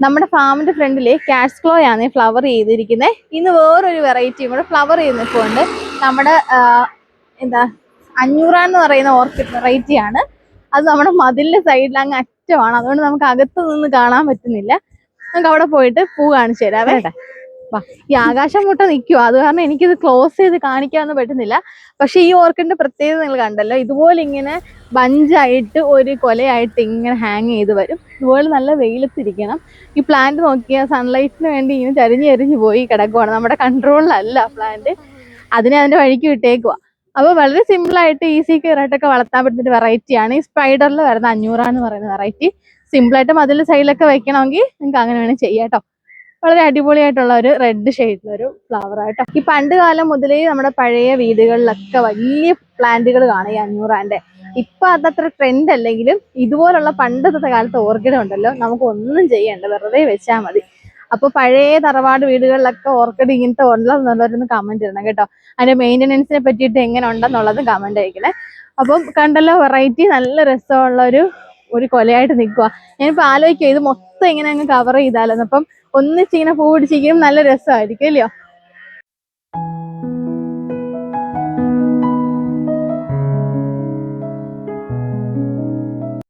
നമ്മുടെ ഫാമിന്റെ ഫ്രണ്ടില് കാറ്റ്സ് ക്ലോ ആണ് ഫ്ലവർ ചെയ്തിരിക്കുന്നത്. ഇന്ന് വേറൊരു വെറൈറ്റിയും കൂടെ ഫ്ലവർ ചെയ്യുന്നിപ്പോണ്ട്. നമ്മുടെ എന്താ 500 എന്ന് പറയുന്ന ഓർക്കിഡ് വെറൈറ്റി ആണ്. അത് നമ്മുടെ മതിലിന്റെ സൈഡിൽ അങ്ങ് അറ്റമാണ്, അതുകൊണ്ട് നമുക്ക് അകത്ത് നിന്ന് കാണാൻ പറ്റുന്നില്ല. നമുക്ക് അവിടെ പോയിട്ട് പൂ കാണിച്ചു തരാം കേട്ടെ. ഈ ആകാശം മുട്ട നിൽക്കുവോ, അത് കാരണം എനിക്കിത് ക്ലോസ് ചെയ്ത് കാണിക്കാനൊന്നും പറ്റുന്നില്ല. പക്ഷെ ഈ ഓർക്കിഡിന്റെ പ്രത്യേകത നിങ്ങൾ കണ്ടല്ലോ, ഇതുപോലെ ഇങ്ങനെ ബഞ്ചായിട്ട് ഒരു കൊലയായിട്ട് ഇങ്ങനെ ഹാങ് ചെയ്ത് വരും. ഇതുപോലെ നല്ല വെയിലത്തിരിക്കണം. ഈ പ്ലാന്റ് നോക്കിയാൽ സൺലൈറ്റിന് വേണ്ടി ഇങ്ങനെ ചരിഞ്ഞ് പോയി കിടക്കുവാണ്. നമ്മുടെ കൺട്രോളിലല്ല പ്ലാന്റ്, അതിനെ അതിന്റെ വഴിക്ക് വിട്ടേക്കുക. അപ്പോൾ വളരെ സിമ്പിളായിട്ട് ഈസി കെയർ ആയിട്ടൊക്കെ വളർത്താൻ പറ്റുന്ന വെറൈറ്റിയാണ് ഈ സ്പൈഡറിൽ വരുന്ന 500 എന്ന് പറയുന്ന വെറൈറ്റി. സിമ്പിളായിട്ട് മതിൽ സൈഡിലൊക്കെ വെക്കണമെങ്കിൽ നിങ്ങൾക്ക് അങ്ങനെ വേണമെങ്കിൽ ചെയ്യാം കേട്ടോ. വളരെ അടിപൊളിയായിട്ടുള്ള ഒരു റെഡ് ഷെയ്ഡിലൊരു ഫ്ലവർ ആയിട്ടോ. ഈ പണ്ട് കാലം മുതലേ നമ്മുടെ പഴയ വീടുകളിലൊക്കെ വലിയ പ്ലാന്റുകൾ കാണും ഈ 500-ന്റെ. ഇപ്പൊ അതത്ര ട്രെൻഡ് അല്ലെങ്കിലും ഇതുപോലുള്ള പണ്ടത്തെ കാലത്ത് ഓർക്കിഡ് ഉണ്ടല്ലോ, നമുക്ക് ഒന്നും ചെയ്യണ്ട, വെറുതെ വെച്ചാൽ മതി. അപ്പൊ പഴയ തറവാട് വീടുകളിലൊക്കെ ഓർക്കിഡ് ഇങ്ങനത്തെ ഉള്ളതെന്നുള്ളവരൊന്ന് കമന്റ് ഇടണം കേട്ടോ. അതിന്റെ മെയിൻ്റനൻസിനെ പറ്റിയിട്ട് എങ്ങനെ ഉണ്ടെന്നുള്ളതും കമന്റ് അയക്കണേ. അപ്പം കണ്ടല്ലോ, വെറൈറ്റി നല്ല രസമുള്ള ഒരു കൊലയായിട്ട് നിൽക്കുക. ഞാനിപ്പോ ആലോചിക്കുക ഇത് മൊത്തം ഇങ്ങനെ അങ്ങ് കവർ ചെയ്താലെന്ന്. അപ്പം ഒന്നിച്ചിങ്ങനെ പൂ പിടിച്ചിരിക്കും, നല്ല രസമായിരിക്കും അല്ലയോ.